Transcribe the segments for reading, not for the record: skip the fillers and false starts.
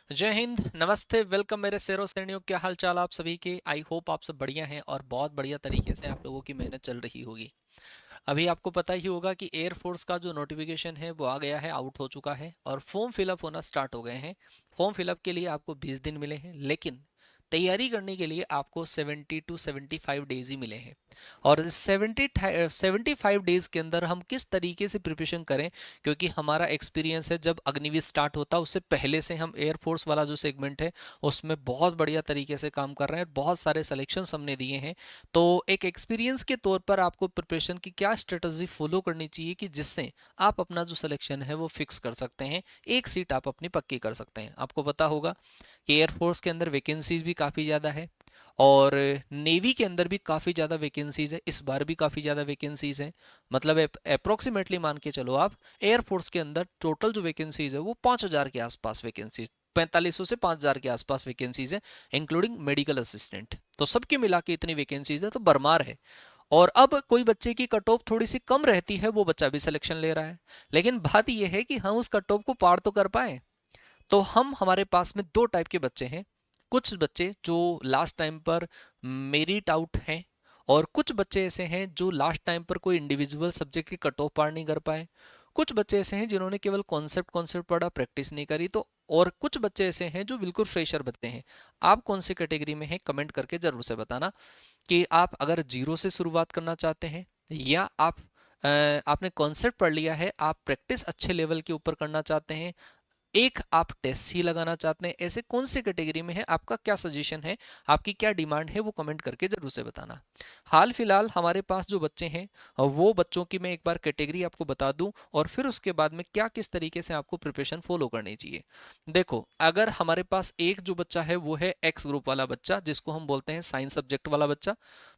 जय हिंद, नमस्ते, वेलकम मेरे शेरों श्रेणियों। क्या हाल चाल आप सभी के। आई होप आप सब बढ़िया हैं और बहुत बढ़िया तरीके से आप लोगों की मेहनत चल रही होगी। अभी आपको पता ही होगा कि एयरफोर्स का जो नोटिफिकेशन है वो आ गया है, आउट हो चुका है और फॉर्म फिलअप होना स्टार्ट हो गए हैं। फॉर्म फिलअप के लिए आपको 20 दिन मिले हैं, लेकिन तैयारी करने के लिए आपको 70 टू 75 डेज ही मिले हैं। और 75 डेज के अंदर हम किस तरीके से प्रिपरेशन करें, क्योंकि हमारा एक्सपीरियंस है जब अग्निवीर स्टार्ट होता है उससे पहले से हम एयरफोर्स वाला जो सेगमेंट है उसमें बहुत बढ़िया तरीके से काम कर रहे हैं। बहुत सारे सिलेक्शंस हमने दिए हैं। तो एक एक्सपीरियंस के तौर पर आपको प्रिपरेशन की क्या स्ट्रेटजी फॉलो करनी चाहिए कि जिससे आप अपना जो सिलेक्शन है वो फिक्स कर सकते हैं, एक सीट आप अपनी पक्की कर सकते हैं। आपको पता होगा कि एयरफोर्स के अंदर वैकेंसीज भी काफ़ी ज़्यादा है और नेवी के अंदर भी काफ़ी ज़्यादा वैकेंसीज है। इस बार भी काफ़ी ज़्यादा वैकेंसीज है। मतलब अप्रोक्सीमेटली मान के चलो आप, एयरफोर्स के अंदर टोटल जो वैकेंसीज है वो 5,000 के आसपास वैकेंसीज, 4500 से 5,000 के आसपास वैकेंसीज है, इंक्लूडिंग मेडिकल असिस्टेंट। तो सबके मिला के इतनी वैकेंसीज है, तो भरमार है। और अब कोई बच्चे की कट ऑफ थोड़ी सी कम रहती है, वो बच्चा भी सिलेक्शन ले रहा है। लेकिन बात यह है कि हम उस कट ऑफ को पार तो कर पाए। तो हमारे पास में दो टाइप के बच्चे हैं। कुछ बच्चे जो लास्ट टाइम पर मेरिट आउट हैं और कुछ बच्चे ऐसे हैं जो लास्ट टाइम पर कोई इंडिविजुअल सब्जेक्ट की कट ऑफ पार नहीं कर पाए। कुछ बच्चे ऐसे हैं जिन्होंने केवल कॉन्सेप्ट कॉन्सेप्ट पढ़ा, प्रैक्टिस नहीं करी। तो और कुछ बच्चे ऐसे हैं जो बिल्कुल फ्रेशर बच्चे हैं। आप कौन सी कैटेगरी में हैं, कमेंट करके जरूर से बताना कि आप अगर जीरो से शुरुआत करना चाहते हैं या आपने कॉन्सेप्ट पढ़ लिया है, आप प्रैक्टिस अच्छे लेवल के ऊपर करना चाहते हैं, एक आप टेस्ट ही लगाना चाहते हैं। ऐसे कौन सी कैटेगरी में है, आपका क्या सजेशन है, आपकी क्या डिमांड है, वो कमेंट करके जरूर से बताना। हाल फिलहाल हमारे पास जो बच्चे हैं वो बच्चों की मैं एक बार कैटेगरी आपको बता दूं और फिर उसके बाद में क्या किस तरीके से आपको प्रिपरेशन फॉलो करनी चाहिए। देखो, अगर हमारे पास एक जो बच्चा है वो है एक्स ग्रुप वाला बच्चा, जिसको हम बोलते हैं साइंस सब्जेक्ट वाला बच्चा।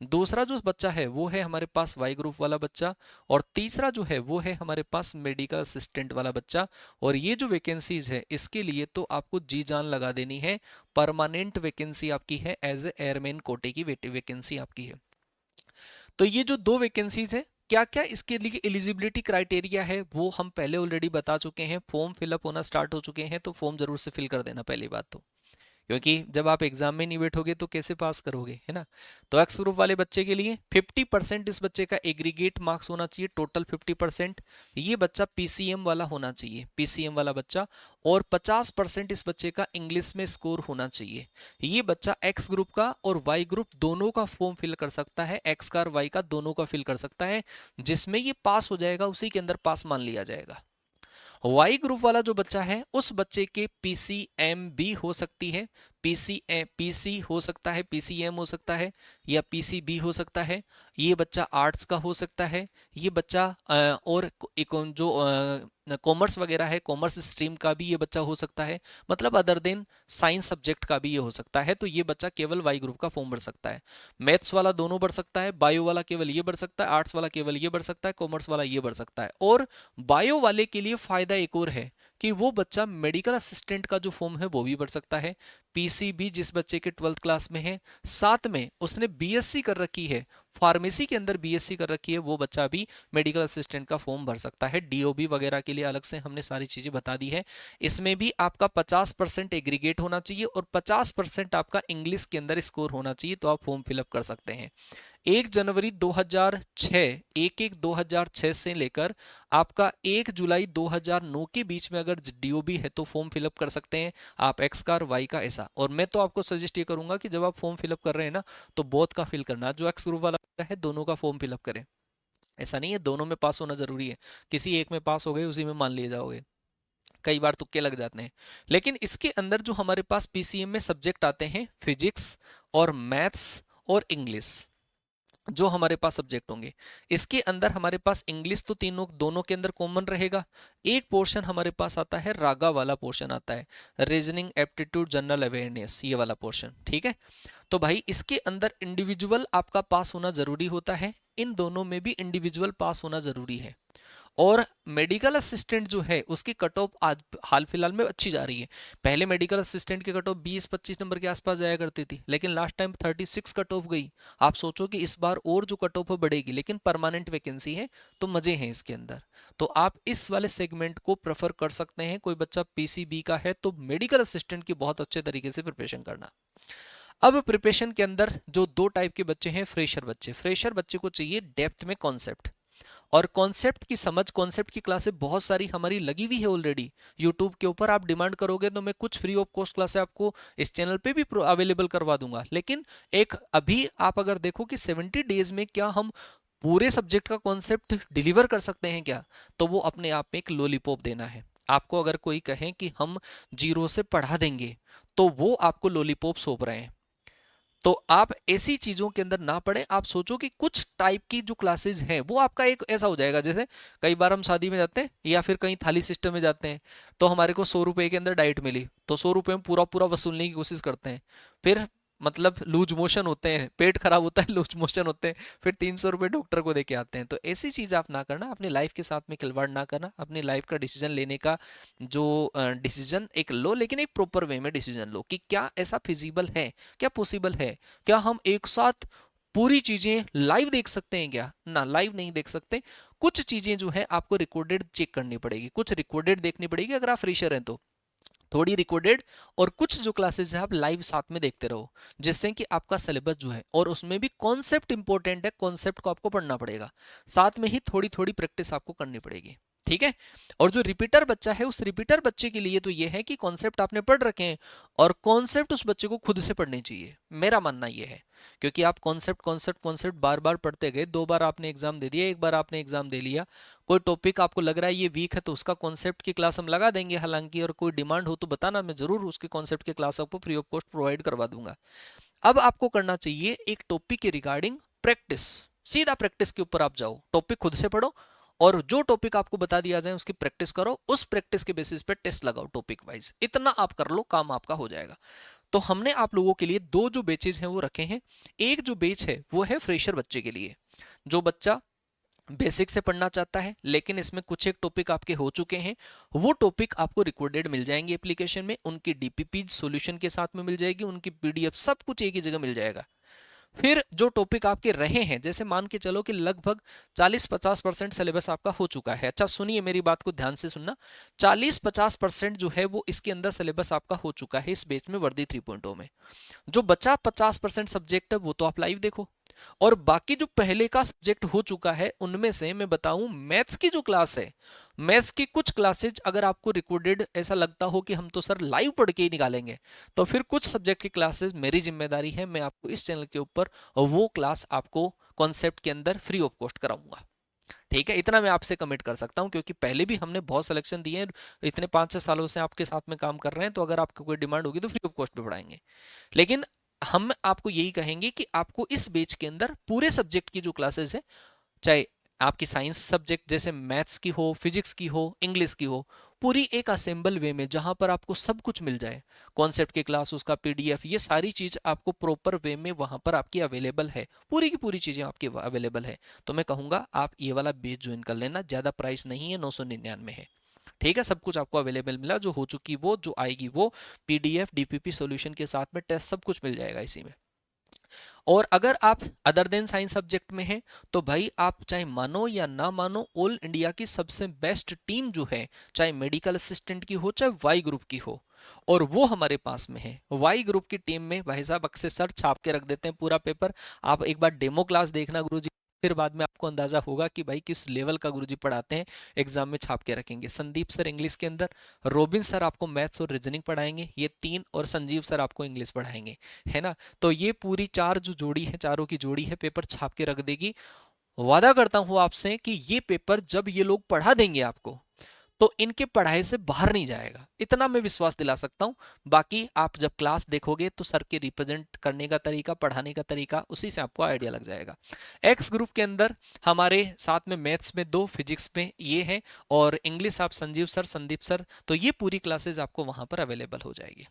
दूसरा जो बच्चा है वो है हमारे पास वाई ग्रुप वाला बच्चा। और तीसरा जो है वो है हमारे पास मेडिकल असिस्टेंट वाला बच्चा। और ये जो वैकेंसीज है इसके लिए तो आपको जी जान लगा देनी है। परमानेंट वैकेंसी आपकी है, एज ए एयरमैन कोटे की वैकेंसी आपकी है। तो ये जो दो वैकेंसीज है, क्या क्या इसके लिए एलिजिबिलिटी क्राइटेरिया है वो हम पहले ऑलरेडी बता चुके हैं। फॉर्म फिलअप होना स्टार्ट हो चुके हैं, तो फॉर्म जरूर से फिल कर देना पहली बात तो, क्योंकि जब आप एग्जाम में नहीं बैठोगे तो कैसे पास करोगे, है ना। तो एक्स ग्रुप वाले बच्चे के लिए 50% इस बच्चे का एग्रीगेट मार्क्स होना चाहिए, टोटल 50%। ये बच्चा पीसीएम वाला होना चाहिए, पीसीएम वाला बच्चा। और 50% इस बच्चे का इंग्लिश में स्कोर होना चाहिए। ये बच्चा एक्स ग्रुप का और वाई ग्रुप दोनों का फॉर्म फिल कर सकता है, एक्स का और वाई का दोनों का फिल कर सकता है। जिसमें ये पास हो जाएगा उसी के अंदर पास मान लिया जाएगा। वाई ग्रुप वाला जो बच्चा है उस बच्चे के पीसीएम भी हो सकती है, पीसी हो सकता है, पीसीएम हो सकता है, या पीसीबी हो सकता है। ये बच्चा आर्ट्स का हो सकता है। ये बच्चा और जो कॉमर्स वगैरह है, कॉमर्स स्ट्रीम का भी ये बच्चा हो सकता है। मतलब अदर देन साइंस सब्जेक्ट का भी ये हो सकता है। तो ये बच्चा केवल वाई ग्रुप का फॉर्म भर सकता है। मैथ्स वाला दोनों भर सकता है, बायो वाला केवल ये भर सकता है, आर्ट्स वाला केवल ये भर सकता है, कॉमर्स वाला ये भर सकता है। और बायो वाले के लिए फायदा एक और है कि वो बच्चा मेडिकल असिस्टेंट का जो फॉर्म है वो भी भर सकता है। पीसीबी जिस बच्चे के 12th क्लास में है, साथ में उसने बीएससी कर रखी है, फार्मेसी के अंदर बीएससी कर रखी है, वो बच्चा भी मेडिकल असिस्टेंट का फॉर्म भर सकता है। डीओबी वगैरह के लिए अलग से हमने सारी चीजें बता दी है। इसमें भी आपका 50% एग्रीगेट होना चाहिए और 50% आपका इंग्लिश के अंदर स्कोर होना चाहिए, तो आप फॉर्म फिलअप कर सकते हैं। 1 जनवरी 2006, 1/1/2006 से लेकर आपका 1 जुलाई 2009 के बीच में अगर डीओबी है तो फॉर्म फिलअप कर सकते हैं आप, एक्स का और वाई का ऐसा। और मैं तो आपको सजेस्ट ये करूंगा कि जब आप फॉर्म फिलअप कर रहे हैं ना, तो बोथ का फिल करना, जो एक्स ग्रुप वाला है दोनों का फॉर्म फिलअप करें। ऐसा नहीं है दोनों में पास होना जरूरी है, किसी एक में पास हो गए उसी में मान लिए जाओगे, कई बार तुक्के लग जाते हैं। लेकिन इसके अंदर जो हमारे पास पीसीएम में सब्जेक्ट आते हैं, फिजिक्स और मैथ्स और इंग्लिश, जो हमारे पास सब्जेक्ट होंगे, इसके अंदर हमारे पास इंग्लिश तो तीनों दोनों के अंदर कॉमन रहेगा। एक पोर्शन हमारे पास आता है, रागा वाला पोर्शन आता है, रीजनिंग एप्टीट्यूड जनरल अवेयरनेस, ये वाला पोर्शन, ठीक है। तो भाई इसके अंदर इंडिविजुअल आपका पास होना जरूरी होता है, इन दोनों में भी इंडिविजुअल पास होना जरूरी है। और मेडिकल असिस्टेंट जो है उसकी कट ऑफ आज हाल फिलहाल में अच्छी जा रही है। पहले मेडिकल असिस्टेंट की कट ऑफ 20-25 नंबर के आसपास जाया करती थी, लेकिन लास्ट टाइम 36 कट ऑफ गई। आप सोचो कि इस बार और जो कट ऑफ बढ़ेगी, लेकिन परमानेंट वैकेंसी है तो मजे हैं इसके अंदर। तो आप इस वाले सेगमेंट को प्रेफर कर सकते हैं। कोई बच्चा पीसीबी का है तो मेडिकल असिस्टेंट की बहुत अच्छे तरीके से प्रिपरेशन करना। अब प्रिपरेशन के अंदर जो दो टाइप के बच्चे हैं, फ्रेशर बच्चे। फ्रेशर बच्चे को चाहिए डेप्थ में कॉन्सेप्ट और कॉन्सेप्ट की समझ। कॉन्सेप्ट की क्लासेस बहुत सारी हमारी लगी हुई है ऑलरेडी यूट्यूब के ऊपर। आप डिमांड करोगे तो मैं कुछ फ्री ऑफ कॉस्ट क्लासेस आपको इस चैनल पे भी अवेलेबल करवा दूंगा। लेकिन एक अभी आप अगर देखो कि 70 डेज में क्या हम पूरे सब्जेक्ट का कॉन्सेप्ट डिलीवर कर सकते हैं क्या, तो वो अपने आप में एक लॉलीपॉप देना है आपको। अगर कोई कहे कि हम जीरो से पढ़ा देंगे तो वो आपको लॉलीपॉप सौंप रहे हैं। तो आप ऐसी चीजों के अंदर ना पड़े। आप सोचो कि कुछ टाइप की जो क्लासेस हैं वो आपका एक ऐसा हो जाएगा, जैसे कई बार हम शादी में जाते हैं या फिर कहीं थाली सिस्टम में जाते हैं तो हमारे को 100 रुपए के अंदर डाइट मिली तो 100 रुपए में पूरा पूरा वसूलने की कोशिश करते हैं। फिर मतलब लूज मोशन होते हैं, पेट खराब होता है, लूज मोशन होते हैं, फिर 300 रुपए डॉक्टर को देके आते हैं। तो ऐसी चीज आप ना करना, अपनी लाइफ के साथ में खिलवाड़ ना करना। अपनी लाइफ का डिसीजन लेने का जो डिसीजन एक लो, लेकिन एक प्रॉपर वे में डिसीजन लो कि क्या ऐसा फिजिबल है, क्या पॉसिबल है, क्या हम एक साथ पूरी चीजें लाइव देख सकते हैं क्या ना। लाइव नहीं देख सकते। कुछ चीजें जो है आपको रिकॉर्डेड चेक करनी पड़ेगी, कुछ रिकॉर्डेड देखनी पड़ेगी अगर आप फ्रेशर हैं तो। थोड़ी रिकॉर्डेड और कुछ जो क्लासेस है आप लाइव साथ में देखते रहो, जिससे कि आपका सिलेबस जो है और उसमें भी कॉन्सेप्ट इंपॉर्टेंट है, कॉन्सेप्ट को आपको पढ़ना पड़ेगा। साथ में ही थोड़ी थोड़ी प्रैक्टिस आपको करनी पड़ेगी। ठीक है। और जो रिपीटर बच्चा है उस रिपीटर बच्चे के लिए तो ये है कि कॉन्सेप्ट आपने पढ़ रखे हैं और कॉन्सेप्ट उस बच्चे को खुद से पढ़ने चाहिए, मेरा मानना ये है। क्योंकि आप कॉन्सेप्ट कॉन्सेप्ट कॉन्सेप्ट बार बार पढ़ते गए, 2 बार आपने एग्जाम दे दिया, एक बार आपने एग्जाम दे लिया, कोई टॉपिक आपको लग रहा है ये वीक है तो उसका कॉन्सेप्ट की क्लास हम लगा देंगे हालांकि, और कोई डिमांड हो तो बताना, मैं जरूर उसके कॉन्सेप्ट की क्लास आपको फ्री ऑफ कॉस्ट प्रोवाइड करवा दूंगा। अब आपको करना चाहिए एक टॉपिक के रिगार्डिंग प्रैक्टिस। सीधा प्रैक्टिस के ऊपर आप जाओ, टॉपिक खुद से पढ़ो और जो टॉपिक आपको बता दिया जाए उसकी प्रैक्टिस करो। उस प्रैक्टिस के बेसिस पे टेस्ट लगाओ टॉपिक वाइज। इतना आप कर लो, काम आपका हो जाएगा। तो हमने आप लोगों के लिए दो जो बेचेज हैं वो रखे हैं। एक जो बेच है वो है फ्रेशर बच्चे के लिए, जो बच्चा बेसिक से पढ़ना चाहता है लेकिन इसमें कुछ एक टॉपिक आपके हो चुके हैं। वो टॉपिक आपको रिकॉर्डेड मिल जाएंगे एप्लीकेशन में, उनकी डीपीपी सॉल्यूशन के साथ में मिल जाएगी, उनकी पीडीएफ, सब कुछ एक ही जगह मिल जाएगा। फिर जो टॉपिक आपके रहे हैं, जैसे मान के चलो कि लगभग 40-50% सिलेबस आपका हो चुका है। अच्छा सुनिए, मेरी बात को ध्यान से सुनना। 40-50% जो है वो इसके अंदर सिलेबस आपका हो चुका है इस बेच में, वर्दी 3.0 में। जो बचा 50% सब्जेक्ट है वो तो आप लाइव देखो। और बाकी जो पहले का सब्जेक्ट हो चुका है उनमें से मैं बताऊं, मैथ्स की जो क्लास है, मैथ्स की कुछ क्लासेज अगर आपको रिकॉर्डेड ऐसा लगता हो कि हम तो सर लाइव पढ़ के ही निकालेंगे, तो फिर कुछ सब्जेक्ट की क्लासेस मेरी जिम्मेदारी है, मैं आपको इस चैनल के ऊपर वो क्लास आपको कॉन्सेप्ट के अंदर फ्री ऑफ कॉस्ट कराऊंगा। ठीक है, इतना मैं आपसे कमिट कर सकता हूं क्योंकि पहले भी हमने बहुत सिलेक्शन दिए हैं। इतने 5-6 सालों से आपके साथ में काम कर रहे हैं, तो अगर आपको कोई डिमांड होगी तो फ्री ऑफ कॉस्ट पे पढ़ाएंगे। लेकिन हम आपको यही कहेंगे कि आपको इस बैच के अंदर पूरे सब्जेक्ट की जो क्लासेस है, चाहे आपकी साइंस सब्जेक्ट जैसे मैथ्स की हो, फिजिक्स की हो, इंग्लिश की हो, पूरी एक असेंबल वे में जहां पर आपको सब कुछ मिल जाए, कॉन्सेप्ट की क्लास, उसका पीडीएफ, ये सारी चीज आपको प्रॉपर वे में वहां पर आपकी अवेलेबल है, पूरी की पूरी चीजें आपकी अवेलेबल है। तो मैं कहूंगा आप ये वाला बैच ज्वाइन कर लेना, ज्यादा प्राइस नहीं है, 999 है। ठीक है, सब कुछ आपको अवेलेबल मिला, जो हो चुकी वो, जो आएगी वो, पीडीएफ डीपीपी सॉल्यूशन के साथ में टेस्ट, सब कुछ मिल जाएगा इसी में। और अगर आप अदर देन साइंस सब्जेक्ट में हैं तो भाई आप चाहे मानो या ना मानो, ऑल इंडिया की सबसे बेस्ट टीम जो है, चाहे मेडिकल असिस्टेंट की हो चाहे वाई ग्रुप की हो, और वो हमारे पास में है। वाई ग्रुप की टीम में भाई साहब अक्सर सर छाप के रख देते हैं पूरा पेपर। आप एक बार डेमो क्लास देखना गुरुजी, फिर बाद में आपको अंदाजा होगा कि भाई किस लेवल का गुरुजी पढ़ाते हैं। एग्जाम में छाप के रखेंगे। संदीप सर इंग्लिश के अंदर, रोबिन सर आपको मैथ्स और रीजनिंग पढ़ाएंगे, ये 3, और संजीव सर आपको इंग्लिश पढ़ाएंगे, है ना। तो ये पूरी 4 जो जोड़ी है, चारों की जोड़ी है, पेपर छाप के रख देगी। वादा करता हूं आपसे कि ये पेपर जब ये लोग पढ़ा देंगे आपको, तो इनके पढ़ाई से बाहर नहीं जाएगा, इतना मैं विश्वास दिला सकता हूं। बाकी आप जब क्लास देखोगे तो सर के रिप्रेजेंट करने का तरीका, पढ़ाने का तरीका, उसी से आपको आइडिया लग जाएगा। एक्स ग्रुप के अंदर हमारे साथ में मैथ्स में 2, फिजिक्स में ये है, और इंग्लिश आप संजीव सर, संदीप सर, तो ये पूरी क्लासेज आपको वहां पर अवेलेबल हो जाएगी।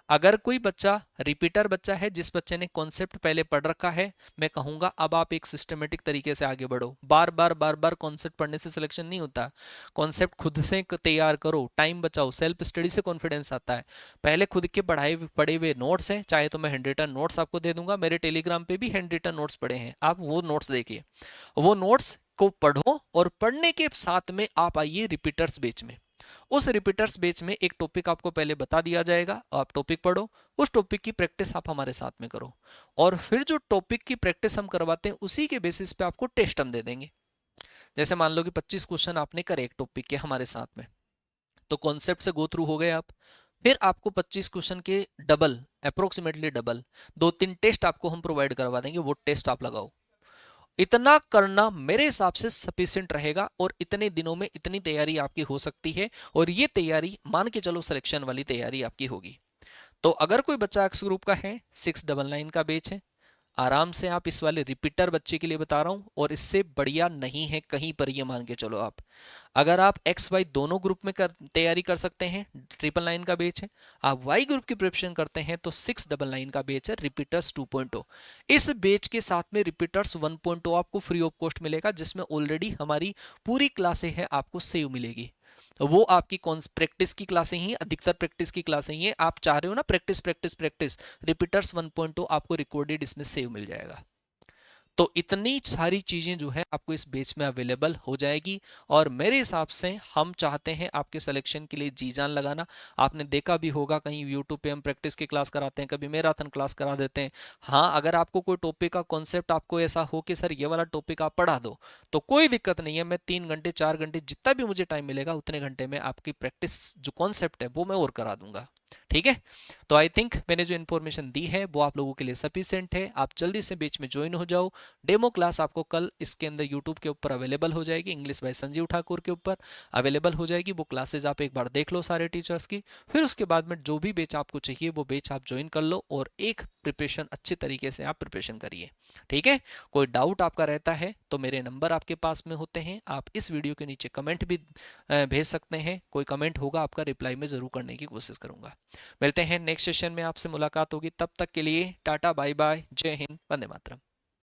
अगर कोई बच्चा रिपीटर बच्चा है, जिस बच्चे ने कॉन्सेप्ट पहले पढ़ रखा है, मैं कहूंगा अब आप एक सिस्टमेटिक तरीके से आगे बढ़ो। बार बार कॉन्सेप्ट पढ़ने से सिलेक्शन नहीं होता। कॉन्सेप्ट खुद से तैयार करो, टाइम बचाओ, सेल्फ स्टडी से कॉन्फिडेंस आता है। पहले खुद के पढ़े हुए नोट्स हैं, चाहे तो मैं हैंड रिटन नोट्स आपको दे दूंगा, मेरे टेलीग्राम पे भी हैंड रिटन नोट्स पड़े हैं, आप वो नोट्स देखिए, वो नोट्स को पढ़ो और पढ़ने के साथ में आप आइए रिपीटर्स बेच में। उस रिपीटर्स बेच में एक टॉपिक आपको पहले बता दिया जाएगा, आप टॉपिक पढ़ो, उस टॉपिक की प्रैक्टिस आप हमारे साथ में करो, और फिर जो टॉपिक की प्रैक्टिस हम करवाते हैं उसी के बेसिस पे आपको टेस्ट हम दे देंगे। जैसे मान लो कि 25 क्वेश्चन आपने करे एक टॉपिक के हमारे साथ में, तो कॉन्सेप्ट से गो थ्रू हो गए आप, फिर आपको 25 क्वेश्चन के डबल, अप्रोक्सीमेटली डबल 2-3 टेस्ट आपको हम प्रोवाइड करवा देंगे, वो टेस्ट आप लगाओ। इतना करना मेरे हिसाब से सफिशिएंट रहेगा, और इतने दिनों में इतनी तैयारी आपकी हो सकती है, और ये तैयारी मान के चलो सिलेक्शन वाली तैयारी आपकी होगी। तो अगर कोई बच्चा एक्स ग्रुप का है, 699 का बैच है, आराम से आप इस वाले रिपीटर बच्चे के लिए बता रहा हूं, और इससे बढ़िया नहीं है कहीं पर, ये मान के चलो आप। अगर आप एक्स वाई दोनों ग्रुप में तैयारी कर सकते हैं, 999 का बैच है। आप वाई ग्रुप की प्रिपरेशन करते हैं तो 699 का बैच है, रिपीटर्स 2.0। इस बैच के साथ में रिपीटर्स 1.0 आपको फ्री ऑफ कॉस्ट मिलेगा, जिसमें ऑलरेडी हमारी पूरी क्लासें हैं, आपको सेव मिलेगी। वो आपकी कौन प्रैक्टिस की क्लासें ही, अधिकतर प्रैक्टिस की क्लासें ही हैं। आप चाह रहे हो ना प्रैक्टिस प्रैक्टिस प्रैक्टिस, रिपीटर्स 1.0 आपको रिकॉर्डेड इसमें सेव मिल जाएगा। तो इतनी सारी चीजें जो है आपको इस बेच में अवेलेबल हो जाएगी, और मेरे हिसाब से हम चाहते हैं आपके सिलेक्शन के लिए जी जान लगाना। आपने देखा भी होगा कहीं यूट्यूब पे हम प्रैक्टिस की क्लास कराते हैं, कभी मैराथन क्लास करा देते हैं। हाँ, अगर आपको कोई टॉपिक का कॉन्सेप्ट आपको ऐसा हो कि सर ये वाला टॉपिक आप पढ़ा दो, तो कोई दिक्कत नहीं है, मैं 3 घंटे 4 घंटे जितना भी मुझे टाइम मिलेगा उतने घंटे में आपकी प्रैक्टिस जो कॉन्सेप्ट है वो मैं और करा दूंगा। ठीक है, तो आई थिंक मैंने जो इन्फॉर्मेशन दी है वो आप लोगों के लिए सफिशिएंट है। आप जल्दी से बैच में ज्वाइन हो जाओ। डेमो क्लास आपको कल इसके अंदर यूट्यूब के ऊपर अवेलेबल हो जाएगी, इंग्लिश बाय संजीव ठाकुर के ऊपर अवेलेबल हो जाएगी। वो क्लासेज आप एक बार देख लो सारे टीचर्स की, फिर उसके बाद में जो भी बैच आपको चाहिए वो बैच आप ज्वाइन कर लो, और एक प्रिपरेशन अच्छे तरीके से आप प्रिपरेशन करिए। ठीक है, कोई डाउट आपका रहता है तो मेरे नंबर आपके पास में होते हैं, आप इस वीडियो के नीचे कमेंट भी भेज सकते हैं। कोई कमेंट होगा आपका रिप्लाई में जरूर करने की कोशिश करूंगा। मिलते हैं नेक्स्ट सेशन में, आपसे मुलाकात होगी, तब तक के लिए टाटा बाय बाय, जय हिंद, वंदे मातरम।